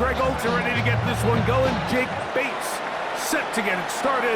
Greg Olsen ready to get this one going. Jake Bates set to get it started.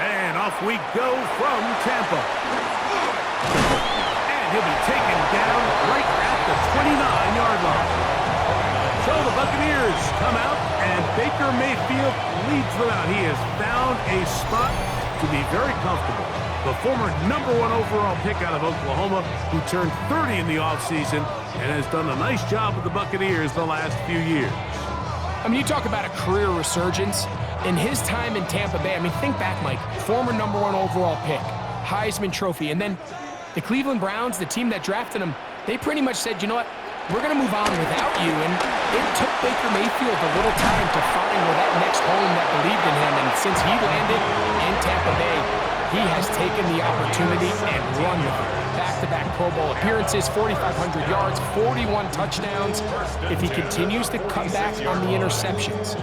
And off we go from Tampa. And he'll be taken down right at the 29-yard line. So the Buccaneers come out, and Baker Mayfield leads them out. He has found a spot to be very comfortable. The former #1 overall pick out of Oklahoma, who turned 30 in the offseason and has done a nice job with the Buccaneers the last few years. I mean, you talk about a career resurgence. In his time in Tampa Bay, I mean, think back, Mike, former #1 overall pick, Heisman Trophy, and then the Cleveland Browns, the team that drafted him, they pretty much said, you know what, we're going to move on without you, and it took Baker Mayfield a little time to find where that next home that believed in him, and since he landed in Tampa Bay, he has taken the opportunity and run with it. Back-to-back Pro Bowl appearances, 4,500 yards, 41 touchdowns. If he continues to cut back on the interceptions,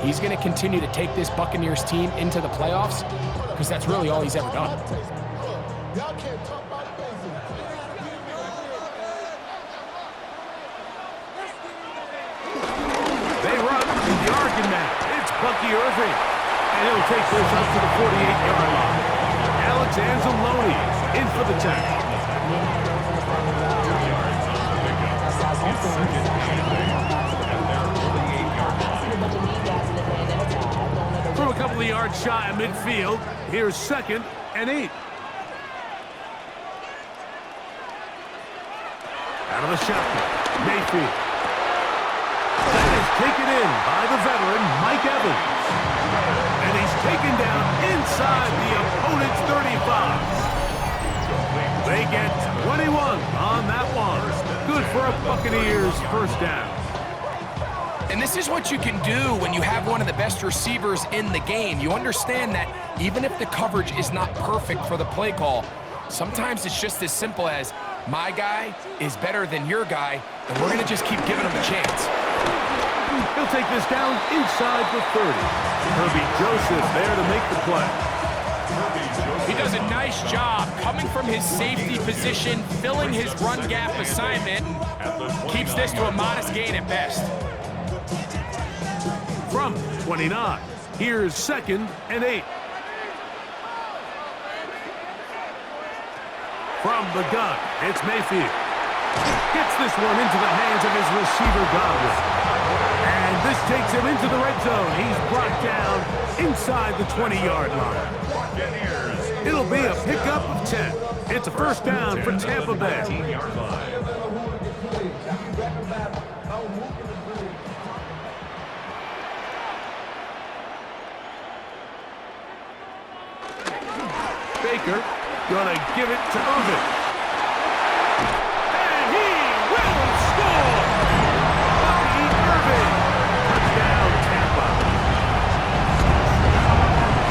he's going to continue to take this Buccaneers team into the playoffs, because that's really all he's ever done. They run the Argon man. It's Bucky Irving. And he'll take this up to the 48-yard line. Alex Anzalone in for the tackle. From a couple of yards shy of midfield, here's 2nd and 8. Out of the shotgun, Mayfield. That is taken in by the veteran, Mike Evans. And he's taken down inside the opponent's 35. They get 21 on that one. Good for a Buccaneers first down. And this is what you can do when you have one of the best receivers in the game. You understand that even if the coverage is not perfect for the play call, sometimes it's just as simple as, my guy is better than your guy, and we're going to just keep giving him a chance. He'll take this down inside the 30. Herbie Joseph there to make the play. He does a nice job coming from his safety position, filling his run gap assignment, and keeps this to a modest gain at best. From 29, here's 2nd and 8. From the gun, it's Mayfield. Gets this one into the hands of his receiver, Godwin. And this takes him into the red zone. He's brought down inside the 20-yard line. It'll be a pickup of 10. It's a first down for Tampa Bay. Baker gonna give it to Irving. And he will score! Bucky Irving! Touchdown, Tampa.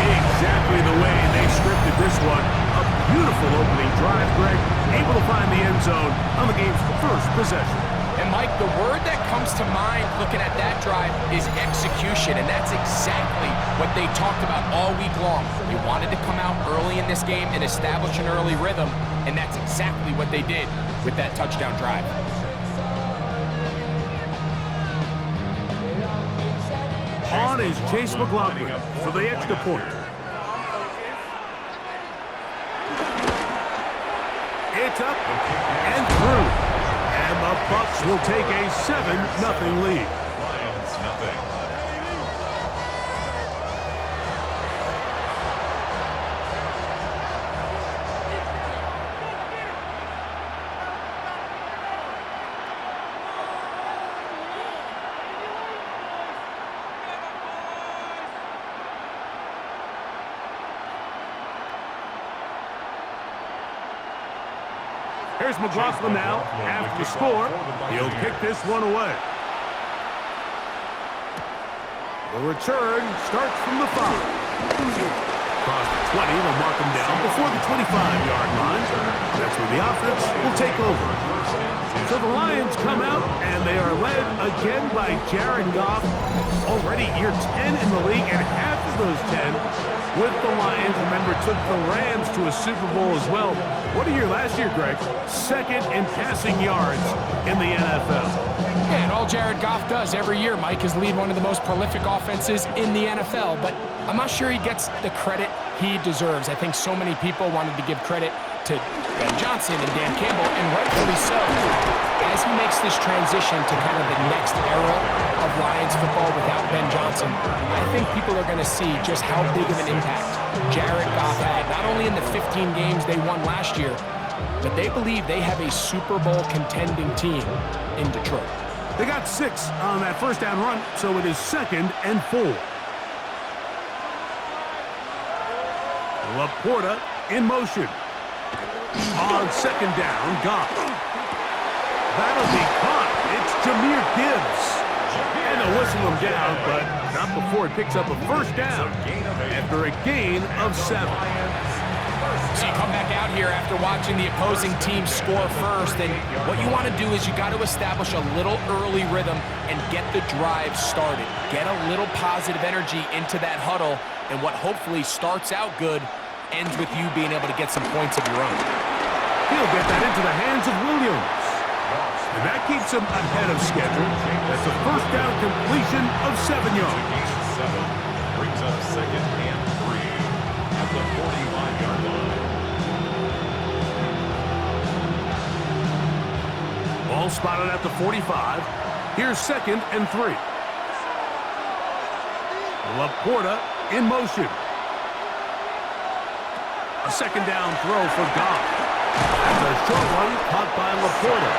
Exactly the way they scripted this one. A beautiful opening drive, Greg. Able to find the end zone on the game's first possession. And Mike, the word that comes to mind looking at that drive is execution, and that's exactly what they talked about all week long. They wanted to come out early in this game and establish an early rhythm, and that's exactly what they did with that touchdown drive. On is Chase McLaughlin for the extra point. It's up and through. And the Bucs will take a 7-0 lead. Lions, nothing. Here's McLaughlin now. After the score, he'll kick this one away. The return starts from the 5. Across the 20, they'll mark him down before the 25-yard line. That's where the offense will take over. So the Lions come out, and they are led again by Jared Goff. Already year 10 in the league, and half of those 10 with the Lions. Remember, took the Rams to a Super Bowl as well. What a year last year, Greg. Second in passing yards in the NFL. Yeah, and all Jared Goff does every year, Mike, is lead one of the most prolific offenses in the NFL. But I'm not sure he gets the credit he deserves. I think so many people wanted to give credit to Ben Johnson and Dan Campbell, and rightfully so. As he makes this transition to kind of the next era of Lions football without Ben Johnson, I think people are going to see just how big of an impact Jared Goff had, not only in the 15 games they won last year, but they believe they have a Super Bowl contending team in Detroit. They got 6 on that first down run, so it is 2nd and 4. Laporta in motion. On 2nd down, Goff. That'll be caught. It's Jahmyr Gibbs. And they'll whistle him down, but not before he picks up a first down after a gain of 7. So you come back out here after watching the opposing team score first, and what you want to do is you got to establish a little early rhythm and get the drive started. Get a little positive energy into that huddle, and what hopefully starts out good ends with you being able to get some points of your own. He'll get that into the hands of Williams. And that keeps him ahead of schedule. That's a first down completion of 7 yards. Brings up 2nd and 3 at the 45-yard line. Ball spotted at the 45. Here's 2nd and 3. Laporta in motion. A 2nd down throw for Goff. That's a short one caught by Laporta.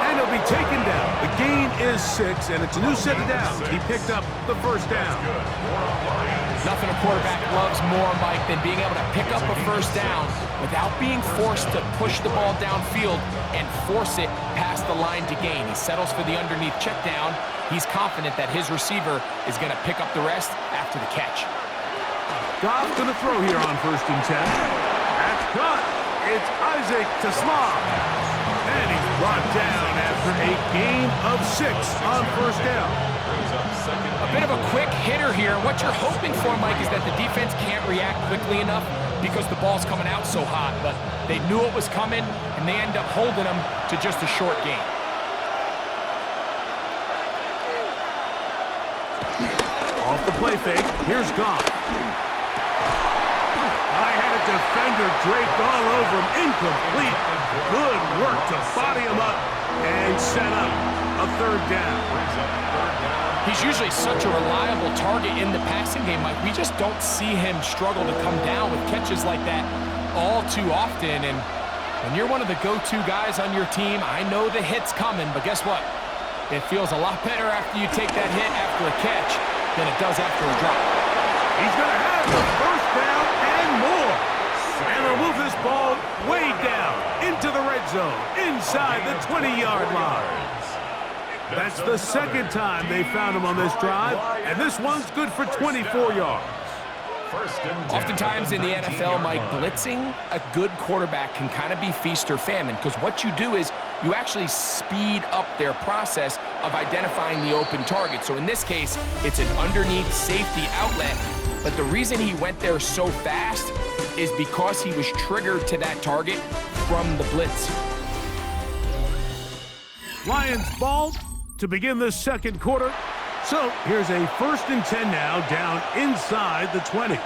And he'll be taken down. The gain is 6, and it's a new set of downs. He picked up the first down. Nothing a quarterback loves more, Mike, than being able to pick up a first down without being forced to push the ball downfield and force it past the line to gain. He settles for the underneath check down. He's confident that his receiver is going to pick up the rest after the catch. Goff's going to throw here on 1st and 10. That's caught. It's Isaac to Slav. And he's brought down after a gain of 6 on 1st down. A bit of a quick hitter here. What you're hoping for, Mike, is that the defense can't react quickly enough because the ball's coming out so hot. But they knew it was coming, and they end up holding them to just a short gain. Off the play fake, here's Goff. I had a defender draped all over him, incomplete. Good work to body him up and set up a 3rd down. He's usually such a reliable target in the passing game, Mike. We just don't see him struggle to come down with catches like that all too often. And when you're one of the go-to guys on your team, I know the hit's coming, but guess what? It feels a lot better after you take that hit after a catch than it does after a drop. He's going to have the first down and more. And they'll move this ball way down into the red zone, inside the 20-yard line. That's the 2nd time they found him on this drive, and this one's good for 24 yards. Oftentimes in the NFL, Mike, blitzing a good quarterback can kind of be feast or famine, because what you do is you actually speed up their process of identifying the open target. So in this case, it's an underneath safety outlet, but the reason he went there so fast is because he was triggered to that target from the blitz. Lions ball to begin the 2nd quarter. So here's a 1st and 10 now, down inside the 20,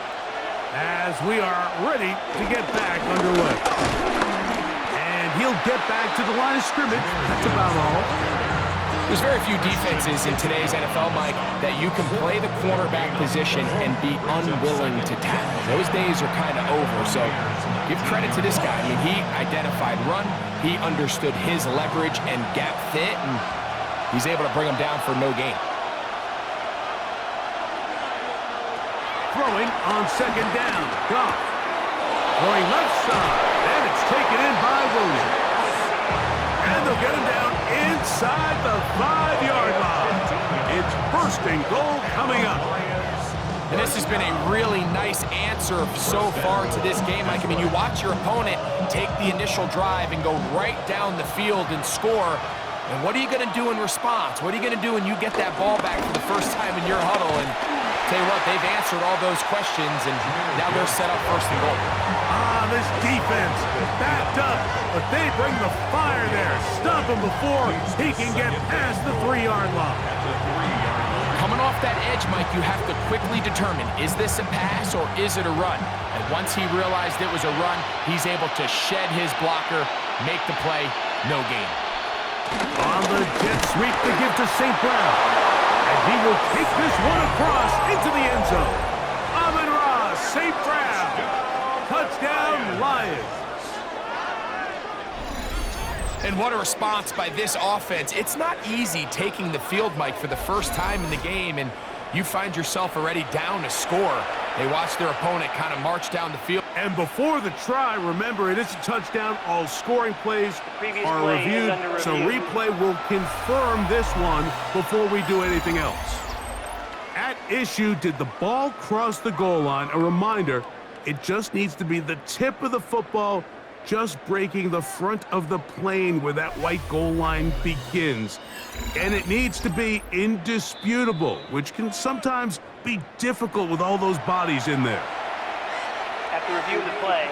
as we are ready to get back underway. And he'll get back to the line of scrimmage. That's about all. There's very few defenses in today's NFL, Mike, that you can play the cornerback position and be unwilling to tackle. Those days are kind of over, so give credit to this guy. I mean, he identified run, he understood his leverage and gap fit, and he's able to bring him down for no gain. Throwing on 2nd down, Goff. Throwing left side, and it's taken in by Williams. And they'll get him down inside the 5-yard line. It's 1st and goal coming up. And this has been a really nice answer so far to this game, Mike. I mean, you watch your opponent take the initial drive and go right down the field and score. And what are you going to do in response? What are you going to do when you get that ball back for the first time in your huddle? And to Tell you what, they've answered all those questions, and now they're set up first and goal. This defense backed up, but they bring the fire there. Stop him before he can get past the 3-yard line. Coming off that edge, Mike, you have to quickly determine, is this a pass or is it a run? And once he realized it was a run, he's able to shed his blocker, make the play, no gain. On the jet sweep to give to St. Brown. And he will take this one across into the end zone. Amon-Ra, St. Brown. Touchdown, Lions. And what a response by this offense. It's not easy taking the field, Mike, for the first time in the game, and you find yourself already down a score. They watch their opponent kind of march down the field. And before the try, remember, it is a touchdown. All scoring plays are reviewed, so replay will confirm this one before we do anything else. At issue, did the ball cross the goal line? A reminder, it just needs to be the tip of the football just breaking the front of the plane where that white goal line begins. And it needs to be indisputable, which can sometimes be difficult with all those bodies in there. After review of the play,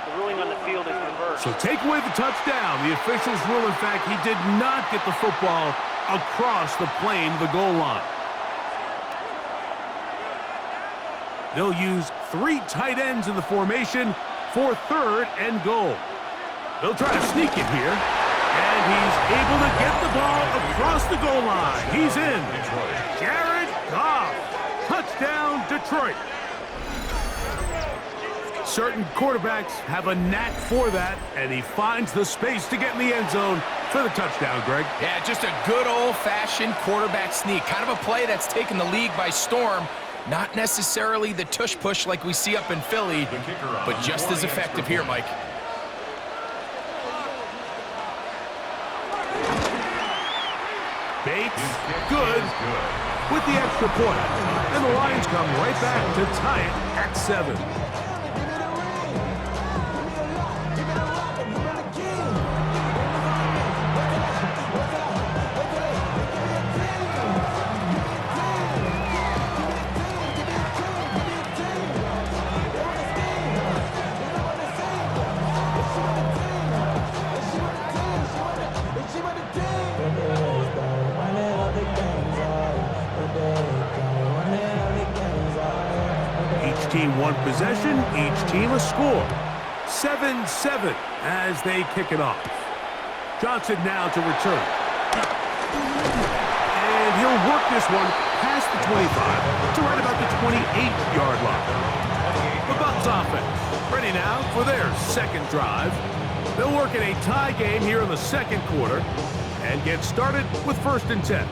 the ruling on the field is reversed. So take away the touchdown. The officials rule, in fact, he did not get the football across the plane, the goal line. They'll use 3 tight ends in the formation for 3rd and goal. They'll try to sneak it here, and he's able to get the ball across the goal line. He's in. Jared Goff. Touchdown, Detroit. Certain quarterbacks have a knack for that, and he finds the space to get in the end zone for the touchdown, Greg. Yeah, just a good old-fashioned quarterback sneak. Kind of a play that's taken the league by storm. Not necessarily the tush-push like we see up in Philly, but just as effective here, Mike. Bates, good, with the extra point. And the Lions come right back to tie it at 7. Team one possession, each team a score. 7-7 as they kick it off. Johnson now to return. And he'll work this one past the 25 to right about the 28-yard line. The Bucs offense ready now for their second drive. They'll work in a tie game here in the second quarter and get started with 1st and 10.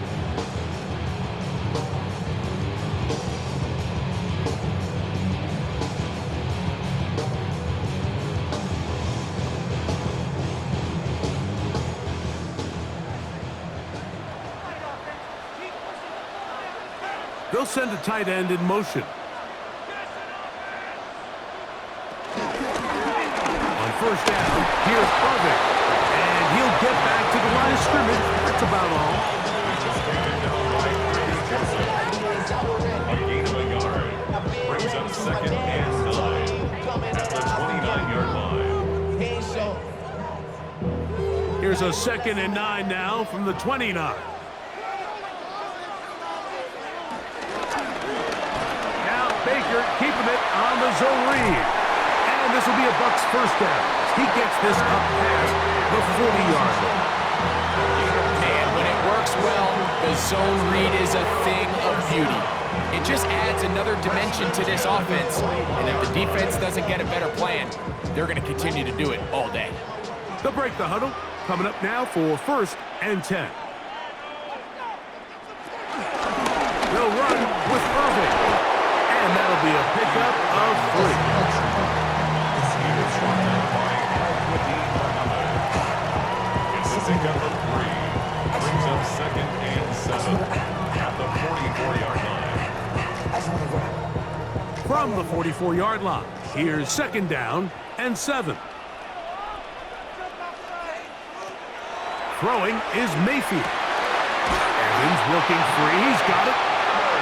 They'll send a tight end in motion. On 1st down, here's Irving. And he'll get back to the line of scrimmage. That's about all. A gain of a yard. Brings up 2nd and 9 at the 29-yard line. Here's a 2nd and 9 now from the 29. Baker keeping it on the zone read. And this will be a Bucs 1st down. He gets this up past the 40-yard line. And when it works well, the zone read is a thing of beauty. It just adds another dimension to this offense. And if the defense doesn't get a better plan, they're going to continue to do it all day. They'll break the huddle. Coming up now for 1st and 10. They'll run with Irving. And that'll be a pickup of 3. It's a pickup of 3. Brings up 2nd and 7 at the 44-yard line. From the 44-yard line, here's 2nd down and 7. Throwing is Mayfield. Evans looking free. He's got it.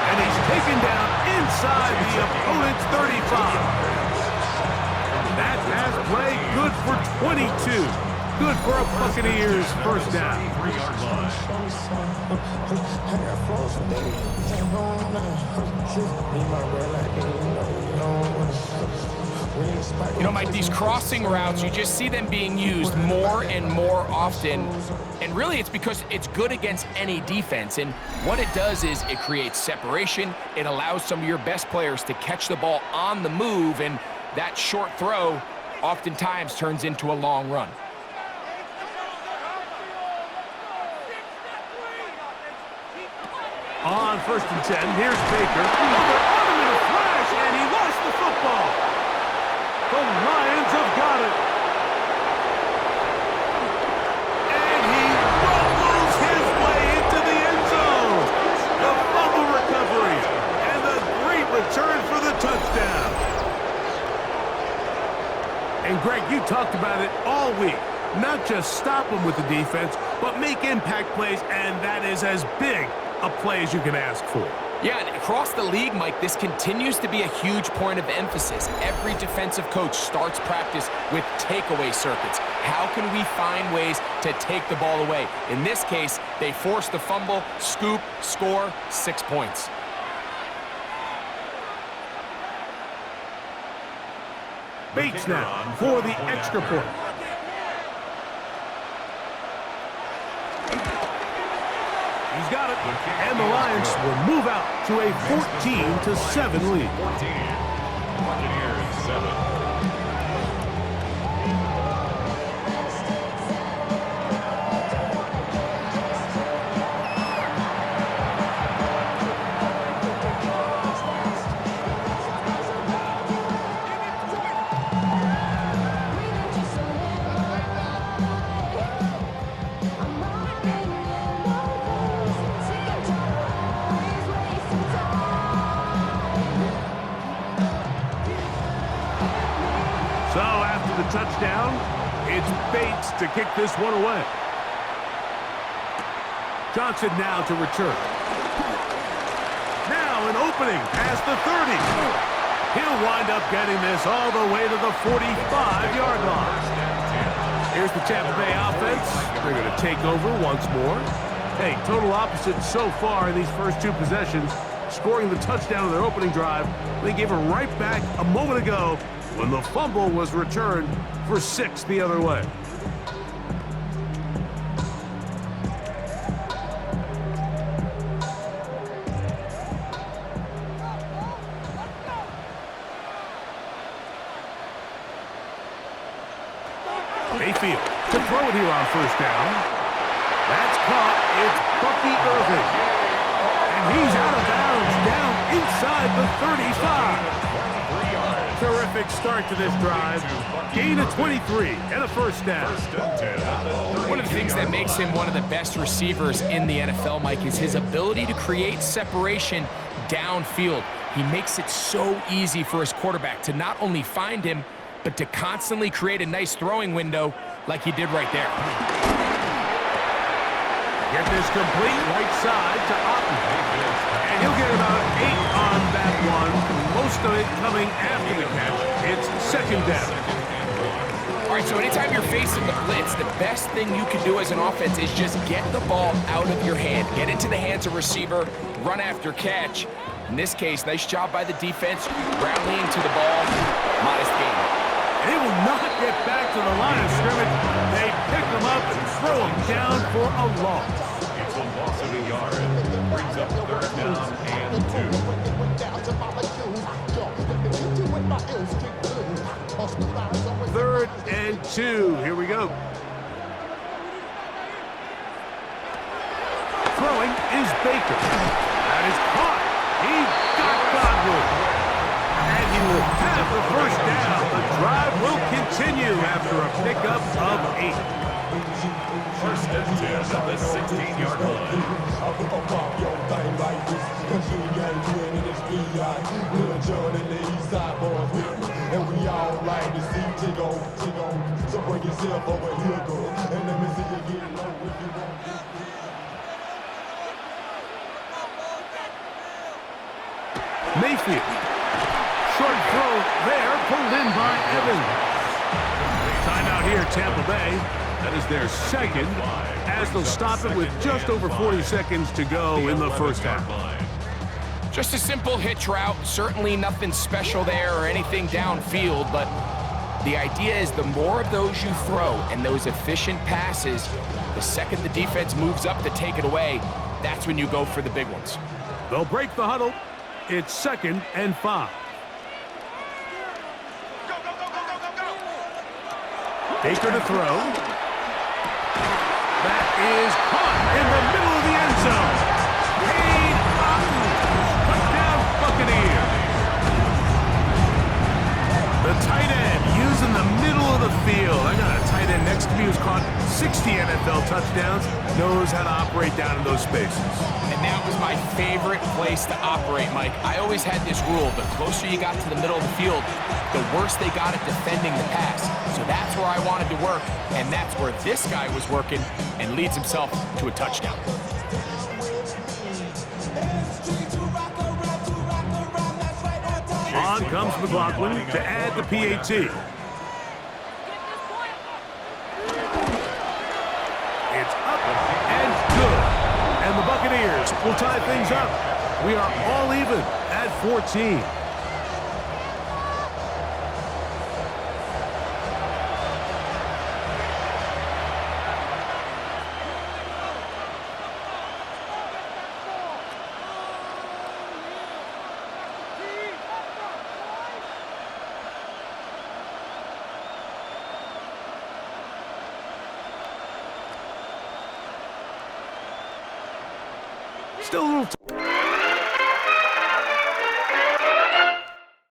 And he's taken down inside the opponent's 35. That pass play, good for 22. Good for a Buccaneers first down. 3-yard line. You know, Mike, these crossing routes, you just see them being used more and more often. And really, it's because it's good against any defense. And what it does is it creates separation. It allows some of your best players to catch the ball on the move. And that short throw oftentimes turns into a long run. On 1st and 10, here's Baker. Over on him in a flash, and he lost the football. The Lions have got it. And he rumbles his way into the end zone. The fumble recovery, and the great return for the touchdown. And Greg, you talked about it all week. Not just stop them with the defense, but make impact plays, and that is as big a play as you can ask for. Yeah, and across the league, Mike, this continues to be a huge point of emphasis. Every defensive coach starts practice with takeaway circuits. How can we find ways to take the ball away? In this case, they forced the fumble, scoop, score, 6 points. Bates now for the extra point. He's got it, and the Lions will move out to a 14-7 lead. 14. Buccaneers 7. So after the touchdown, it's Bates to kick this one away. Johnson now to return. Now an opening past the 30. He'll wind up getting this all the way to the 45-yard line. Here's the Tampa Bay offense. They're going to take over once more. Hey, total opposite so far in these first two possessions. Scoring the touchdown in their opening drive. They gave it right back a moment ago when the fumble was returned for 6 the other way. Mayfield to throw it here on first down. That's caught. It's Bucky Irving. And he's out of bounds down inside the 35. Terrific start to this drive. Gain of 23 and a first down. One of the things that makes him one of the best receivers in the NFL, Mike, is his ability to create separation downfield. He makes it so easy for his quarterback to not only find him, but to constantly create a nice throwing window like he did right there. Get this complete right side to Otten. And he'll get about 8 on that one. Most of it coming after the catch. It's second down. All right, so anytime you're facing the blitz, the best thing you can do as an offense is just get the ball out of your hand. Get into the hands of receiver, run after catch. In this case, nice job by the defense, rallying to the ball. Modest gain. And he will not get back to the line of scrimmage. They pick him up and throw him down for a loss. It's a loss of a yard. Brings up third down and 2. Third and 2. Here we go. Throwing is Baker. That is caught. He got Godwin. And he will have the first down. The drive will continue after a pickup of 8. First and 10 at the 16-yard line. And we all like to see Tigo. So bring yourself over here, girl. And let me see you get low if you want. Mayfield. Short throw there, pulled in by Evans. Timeout here, Tampa Bay. That is their second, as they'll stop it with just over 40 seconds to go in the first half. Just a simple hitch route. Certainly nothing special there or anything downfield, but the idea is the more of those you throw and those efficient passes, the second the defense moves up to take it away, that's when you go for the big ones. They'll break the huddle. It's 2nd and 5. Baker to throw. That is caught in the middle of the end zone. Paid Otten. Touchdown, Buccaneers. The tight end using the middle of the field. I got a tight end next to me who's caught 60 NFL touchdowns, knows how to operate down in those spaces. And that was my favorite place to operate, Mike. I always had this rule: the closer you got to the middle of the field, the worse they got at defending the pass. So that's where I wanted to work, and that's where this guy was working and leads himself to a touchdown. On comes McLaughlin to add the PAT. It's up and good. And the Buccaneers will tie things up. We are all even at 14. Still a little